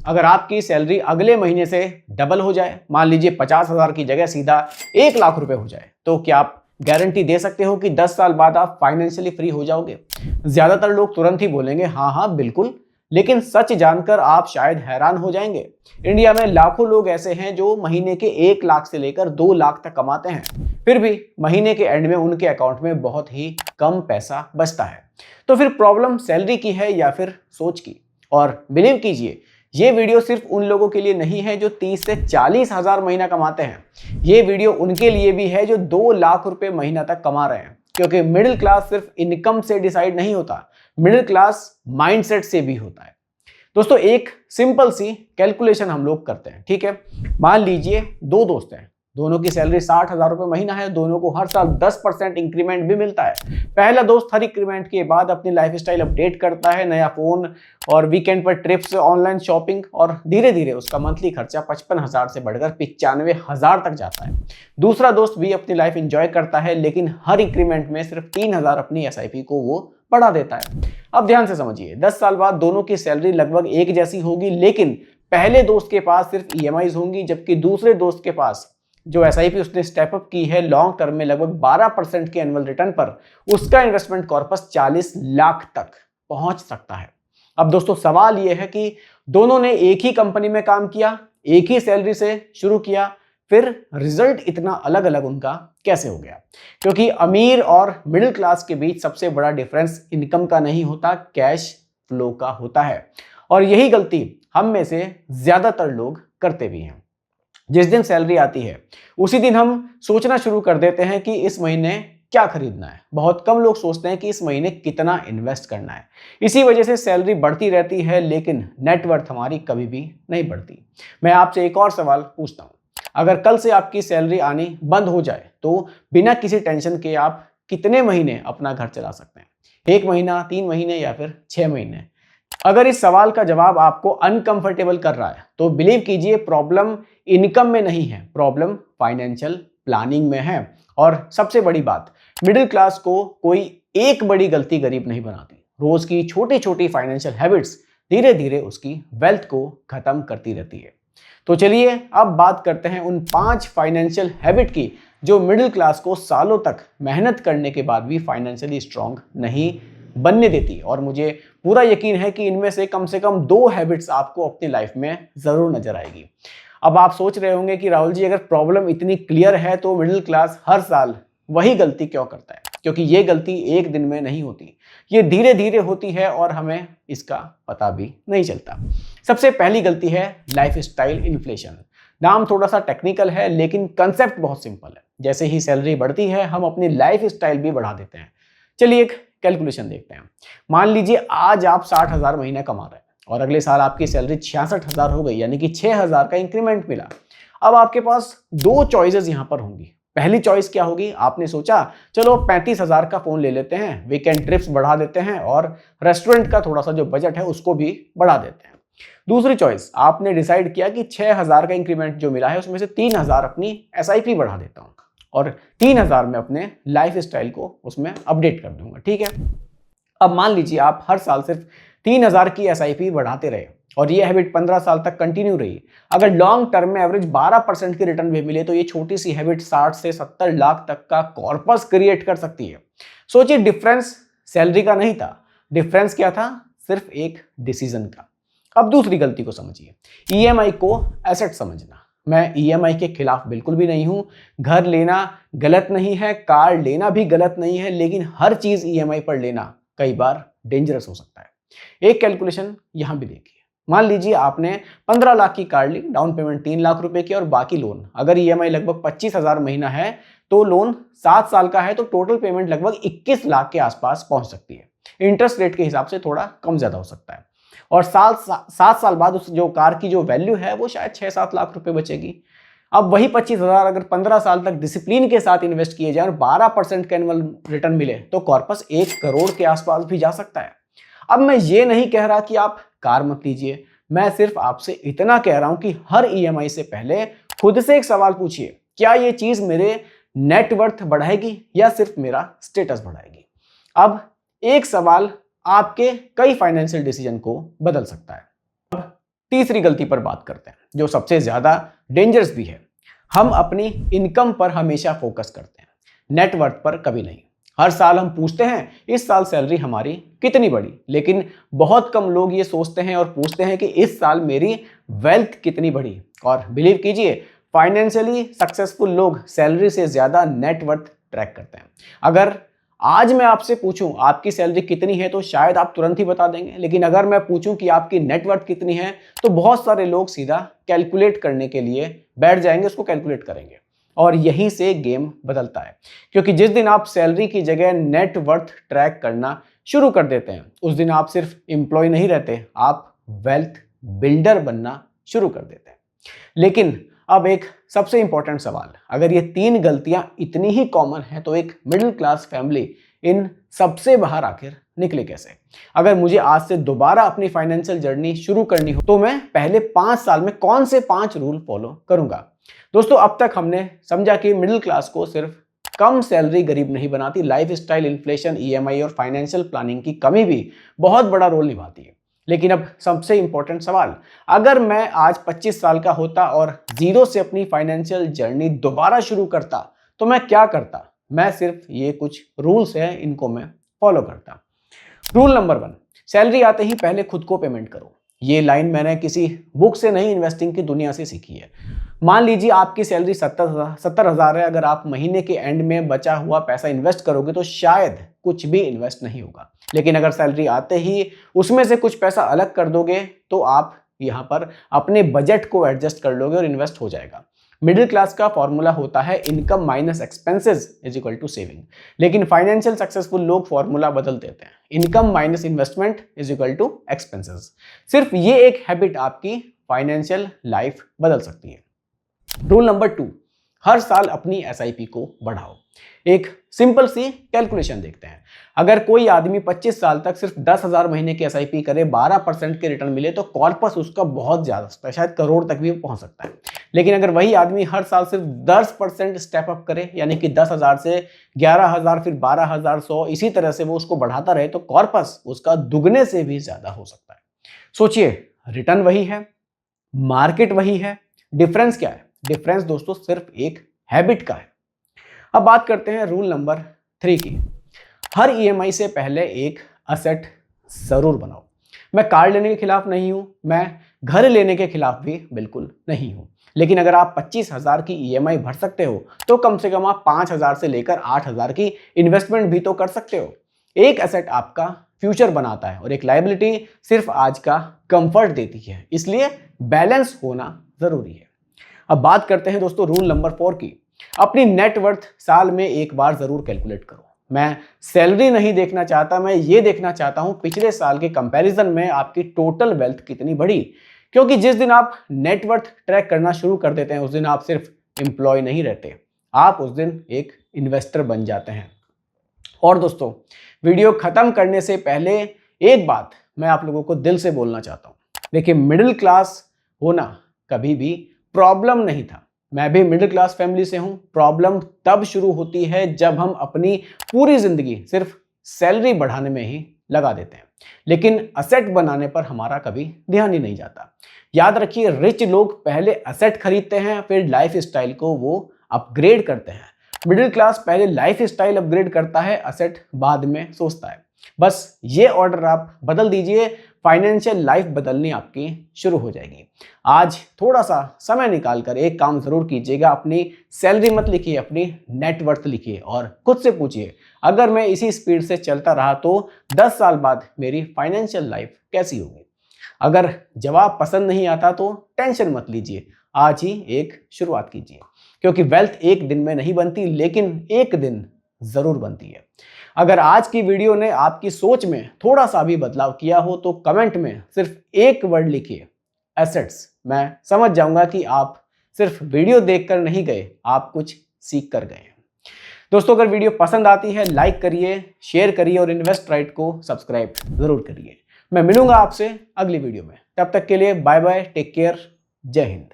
अगर आपकी सैलरी अगले महीने से डबल हो जाए, मान लीजिए 50,000 की जगह सीधा 1 लाख रुपए हो जाए, तो क्या आप गारंटी दे सकते हो कि 10 साल बाद आप फाइनेंशियली फ्री हो जाओगे? ज्यादातर लोग तुरंत ही बोलेंगे हाँ हाँ बिल्कुल, लेकिन सच जानकर आप शायद हैरान हो जाएंगे। इंडिया में लाखों लोग ऐसे हैं जो महीने के 1 लाख से लेकर 2 लाख तक कमाते हैं, फिर भी महीने के एंड में उनके अकाउंट में बहुत ही कम पैसा बचता है। तो फिर प्रॉब्लम सैलरी की है या फिर सोच की? और बिलीव कीजिए, ये वीडियो सिर्फ उन लोगों के लिए नहीं है जो 30 से 40 हजार महीना कमाते हैं। ये वीडियो उनके लिए भी है जो 2 लाख रुपए महीना तक कमा रहे हैं, क्योंकि मिडिल क्लास सिर्फ इनकम से डिसाइड नहीं होता, मिडिल क्लास माइंडसेट से भी होता है। दोस्तों, एक सिंपल सी कैलकुलेशन हम लोग करते हैं, ठीक है। मान लीजिए दो दोस्त हैं, दोनों की सैलरी 60,000 रुपए महीना है, दोनों को हर साल 10% इंक्रीमेंट भी मिलता है। पहला दोस्त हर इंक्रीमेंट के बाद अपनी लाइफस्टाइल अपडेट करता है, नया फोन और वीकेंड पर ट्रिप्स, ऑनलाइन शॉपिंग, और धीरे धीरे उसका मंथली खर्चा 55,000 से बढ़कर 95,000 तक जाता है। दूसरा दोस्त भी अपनी लाइफ एंजॉय करता है, लेकिन हर इंक्रीमेंट में सिर्फ 3,000 अपनी SIP को वो बढ़ा देता है। अब ध्यान से समझिए, 10 साल बाद दोनों की सैलरी लगभग एक जैसी होगी, लेकिन पहले दोस्त के पास सिर्फ EMIs होंगी, जबकि दूसरे दोस्त के पास जो SIP उसने स्टेप अप की है लॉन्ग टर्म में लगभग 12% के एनुअल रिटर्न पर, उसका इन्वेस्टमेंट कॉर्पस 40 लाख तक पहुंच सकता है। अब दोस्तों, सवाल यह है कि दोनों ने एक ही कंपनी में काम किया, एक ही सैलरी से शुरू किया, फिर रिजल्ट इतना अलग अलग उनका कैसे हो गया? क्योंकि अमीर और मिडिल क्लास के बीच सबसे बड़ा डिफरेंस इनकम का नहीं होता, कैश फ्लो का होता है। और यही गलती हम में से ज्यादातर लोग करते भी हैं। जिस दिन सैलरी आती है उसी दिन हम सोचना शुरू कर देते हैं कि इस महीने क्या खरीदना है। बहुत कम लोग सोचते हैं कि इस महीने कितना इन्वेस्ट करना है। इसी वजह से सैलरी बढ़ती रहती है, लेकिन नेटवर्थ हमारी कभी भी नहीं बढ़ती। मैं आपसे एक और सवाल पूछता हूं, अगर कल से आपकी सैलरी आनी बंद हो जाए तो बिना किसी टेंशन के आप कितने महीने अपना घर चला सकते हैं? 1 महीना, 3 महीने या फिर 6 महीने? अगर इस सवाल का जवाब आपको अनकंफर्टेबल कर रहा है तो बिलीव कीजिए, प्रॉब्लम इनकम में नहीं है, प्रॉब्लम फाइनेंशियल प्लानिंग में है। और सबसे बड़ी बात, मिडिल क्लास को कोई एक बड़ी गलती गरीब नहीं बनाती। रोज की छोटी छोटी फाइनेंशियल हैबिट्स धीरे धीरे उसकी वेल्थ को खत्म करती रहती है। तो चलिए अब बात करते हैं उन 5 फाइनेंशियल हैबिट की जो मिडिल क्लास को सालों तक मेहनत करने के बाद भी फाइनेंशियली स्ट्रांग नहीं बनने देती। और मुझे पूरा यकीन है कि इनमें से कम 2 हैबिट्स आपको अपनी लाइफ में जरूर नजर आएगी। अब आप सोच रहे होंगे कि राहुल जी, अगर प्रॉब्लम इतनी क्लियर है तो मिडिल क्लास हर साल वही गलती क्यों करता है? क्योंकि ये गलती एक दिन में नहीं होती, ये धीरे धीरे होती है और हमें इसका पता भी नहीं चलता। सबसे पहली गलती है लाइफस्टाइल इन्फ्लेशन। नाम थोड़ा सा टेक्निकल है, लेकिन कंसेप्ट बहुत सिंपल है। जैसे ही सैलरी बढ़ती है हम अपनी लाइफ स्टाइल भी बढ़ा देते हैं। चलिए एक कैलकुलेशन देखते हैं। मान लीजिए आज आप 60,000 महीना कमा रहे हैं और अगले साल आपकी सैलरी 66,000 हो गई, यानी कि 6,000 का इंक्रीमेंट मिला। अब आपके पास 2 चॉइसेस यहां पर होंगी। पहली चॉइस क्या होगी? आपने सोचा चलो 35,000 का फोन ले लेते हैं, वीकेंड ट्रिप्स बढ़ा देते हैं और रेस्टोरेंट का थोड़ा सा जो बजट है उसको भी बढ़ा देते हैं। दूसरी चॉइस, आपने डिसाइड किया कि 6,000 का इंक्रीमेंट जो मिला है उसमें से 3,000 अपनी SIP बढ़ा देता हूं और 3,000 में अपने लाइफ स्टाइल को उसमें अपडेट कर दूंगा, ठीक है। अब मान लीजिए आप हर साल सिर्फ 3,000 की SIP बढ़ाते रहे और ये हैबिट 15 साल तक कंटिन्यू रही। अगर लॉन्ग टर्म में एवरेज 12% की रिटर्न भी मिले तो ये छोटी सी हैबिट 60 से 70 लाख तक का कॉर्पस क्रिएट कर सकती है। सोचिए, डिफरेंस सैलरी का नहीं था, डिफरेंस क्या था? सिर्फ एक डिसीजन का। अब दूसरी गलती को समझिए, EMI को एसेट समझना। मैं EMI के खिलाफ बिल्कुल भी नहीं हूं। घर लेना गलत नहीं है, कार लेना भी गलत नहीं है, लेकिन हर चीज EMI पर लेना कई बार डेंजरस हो सकता है। एक कैलकुलेशन यहां भी देखिए। मान लीजिए आपने 15 लाख की कार ली, डाउन पेमेंट 3 लाख रुपए की और बाकी लोन। अगर EMI लगभग 25,000 महीना है तो लोन 7 साल का है तो टोटल पेमेंट लगभग 21 लाख के आसपास पहुंच सकती है। इंटरेस्ट रेट के हिसाब से थोड़ा कम ज्यादा हो सकता है। और 7 साल बाद उस जो कार की जो वैल्यू है वो शायद 6-7 लाख रुपए बचेगी। अब वही 25,000 अगर 15 साल तक डिसिप्लिन के साथ इन्वेस्ट किए जाए और 12% का एनुअल रिटर्न मिले तो कॉर्पस 1 करोड़ के आसपास भी जा सकता है। अब मैं ये नहीं कह रहा कि आप कार मत लीजिए, मैं सिर्फ आपसे इतना कह रहा हूं कि हर EMI से पहले खुद से एक सवाल पूछिए, क्या ये चीज मेरे नेटवर्थ बढ़ाएगी या सिर्फ मेरा स्टेटस बढ़ाएगी? अब एक सवाल आपके कई फाइनेंशियल डिसीजन को बदल सकता है। अब तीसरी गलती पर बात करते हैं जो सबसे ज्यादा डेंजरस भी है। हम अपनी इनकम पर हमेशा फोकस करते हैं, नेटवर्थ पर कभी नहीं। हर साल हम पूछते हैं इस साल सैलरी हमारी कितनी बढ़ी, लेकिन बहुत कम लोग ये सोचते हैं और पूछते हैं कि इस साल मेरी वेल्थ कितनी बढ़ी। और बिलीव कीजिए, फाइनेंशियली सक्सेसफुल लोग सैलरी से ज्यादा नेटवर्थ ट्रैक करते हैं। अगर आज मैं आपसे पूछूं आपकी सैलरी कितनी है तो शायद आप तुरंत ही बता देंगे, लेकिन अगर मैं पूछूं कि आपकी नेटवर्थ कितनी है तो बहुत सारे लोग सीधा कैलकुलेट करने के लिए बैठ जाएंगे, उसको कैलकुलेट करेंगे। और यहीं से गेम बदलता है, क्योंकि जिस दिन आप सैलरी की जगह नेटवर्थ ट्रैक करना शुरू कर देते हैं उस दिन आप सिर्फ एम्प्लॉय नहीं रहते, आप वेल्थ बिल्डर बनना शुरू कर देते हैं। लेकिन अब एक सबसे इंपॉर्टेंट सवाल, अगर ये तीन गलतियां इतनी ही कॉमन है तो एक मिडिल क्लास फैमिली इन सबसे बाहर आखिर निकले कैसे? अगर मुझे आज से दोबारा अपनी फाइनेंशियल जर्नी शुरू करनी हो तो मैं पहले 5 साल में कौन से 5 रूल फॉलो करूंगा? दोस्तों, अब तक हमने समझा कि मिडिल क्लास को सिर्फ कम सैलरी गरीब नहीं बनाती, लाइफस्टाइल, इन्फ्लेशन, ईएमआई और फाइनेंशियल प्लानिंग की कमी भी बहुत बड़ा रोल निभाती है। लेकिन अब सबसे इंपॉर्टेंट सवाल, अगर मैं आज 25 साल का होता और जीरो से अपनी फाइनेंशियल जर्नी दोबारा शुरू करता तो मैं क्या करता? मैं सिर्फ ये कुछ रूल्स हैं, इनको मैं फॉलो करता। रूल नंबर 1, सैलरी आते ही पहले खुद को पेमेंट करो। ये लाइन मैंने किसी बुक से नहीं, इन्वेस्टिंग की दुनिया से सीखी है। मान लीजिए आपकी सैलरी 70,000 है, अगर आप महीने के एंड में बचा हुआ पैसा इन्वेस्ट करोगे तो शायद कुछ भी इन्वेस्ट नहीं होगा। लेकिन अगर सैलरी आते ही उसमें से कुछ पैसा अलग कर दोगे तो आप यहाँ पर अपने बजट को एडजस्ट कर लोगे और इन्वेस्ट हो जाएगा। मिडिल क्लास का फॉर्मूला होता है income minus expenses is equal to saving, लेकिन फाइनेंशियल सक्सेसफुल लोग फॉर्मूला बदल देते हैं, income minus investment is equal to expenses. सिर्फ ये एक हैबिट आपकी फाइनेंशियल लाइफ बदल सकती है। रूल नंबर 2, हर साल अपनी एसआईपी को बढ़ाओ। एक सिंपल सी कैलकुलेशन देखते हैं। अगर कोई आदमी 25 साल तक सिर्फ 10,000 महीने की एसआईपी करे, 12% के रिटर्न मिले तो कॉर्पस उसका बहुत ज्यादा होता है, शायद करोड़ तक भी पहुंच सकता है। लेकिन अगर वही आदमी हर साल सिर्फ 10% स्टेप अप करे, यानी कि 10,000 से 11,000 फिर 12,100, इसी तरह से वो उसको बढ़ाता रहे तो कॉर्पस उसका दुगने से भी ज्यादा हो सकता है। सोचिए, रिटर्न वही है, मार्केट वही है, डिफरेंस क्या है? डिफरेंस दोस्तों सिर्फ एक हैबिट का है। अब बात करते हैं रूल नंबर 3 की। हर ईएमआई से पहले एक असेट जरूर बनाओ। मैं कार लेने के खिलाफ नहीं हूं, मैं घर लेने के खिलाफ भी बिल्कुल नहीं हूं, लेकिन अगर आप 25,000 की ईएमआई भर सकते हो तो कम से कम आप 5,000 से लेकर 8,000 की इन्वेस्टमेंट भी तो कर सकते हो। एक एसेट आपका फ्यूचर बनाता है और एक लायबिलिटी सिर्फ आज का कंफर्ट देती है, इसलिए बैलेंस होना जरूरी है। अब बात करते हैं दोस्तों रूल नंबर 4 की। अपनी नेटवर्थ साल में एक बार जरूर कैलकुलेट करो। मैं सैलरी नहीं देखना चाहता, मैं ये देखना चाहता हूं पिछले साल के कंपैरिजन में आपकी टोटल वेल्थ कितनी बढ़ी। क्योंकि जिस दिन आप नेटवर्थ ट्रैक करना शुरू कर देते हैं उस दिन आप सिर्फ एम्प्लॉय नहीं रहते, आप उस दिन एक इन्वेस्टर बन जाते हैं। और दोस्तों, वीडियो खत्म करने से पहले एक बात मैं आप लोगों को दिल से बोलना चाहता हूं। देखिए, मिडिल क्लास होना कभी भी प्रॉब्लम नहीं था। मैं भी मिडिल क्लास फैमिली से हूं। प्रॉब्लम तब शुरू होती है जब हम अपनी पूरी जिंदगी सिर्फ सैलरी बढ़ाने में ही लगा देते हैं, लेकिन असेट बनाने पर हमारा कभी ध्यान ही नहीं जाता। याद रखिए, रिच लोग पहले असेट खरीदते हैं, फिर लाइफ स्टाइल को वो अपग्रेड करते हैं। मिडिल क्लास पहले लाइफ स्टाइल अपग्रेड करता है, असेट बाद में सोचता है। बस ये ऑर्डर आप बदल दीजिए, फाइनेंशियल लाइफ बदलनी आपकी शुरू हो जाएगी। आज थोड़ा सा समय निकालकर एक काम जरूर कीजिएगा, अपनी सैलरी मत लिखिए, अपनी नेटवर्थ लिखिए और खुद से पूछिए, अगर मैं इसी स्पीड से चलता रहा तो 10 साल बाद मेरी फाइनेंशियल लाइफ कैसी होगी? अगर जवाब पसंद नहीं आता तो टेंशन मत लीजिए, आज ही एक शुरुआत कीजिए, क्योंकि वेल्थ एक दिन में नहीं बनती, लेकिन एक दिन जरूर बनती है। अगर आज की वीडियो ने आपकी सोच में थोड़ा सा भी बदलाव किया हो तो कमेंट में सिर्फ एक वर्ड लिखिए, एसेट्स। मैं समझ जाऊंगा कि आप सिर्फ वीडियो देखकर नहीं गए, आप कुछ सीख कर गए। दोस्तों, अगर वीडियो पसंद आती है लाइक करिए, शेयर करिए और इन्वेस्ट राइट को सब्सक्राइब जरूर करिए। मैं मिलूंगा आपसे अगली वीडियो में, तब तक के लिए बाय बाय, टेक केयर, जय हिंद।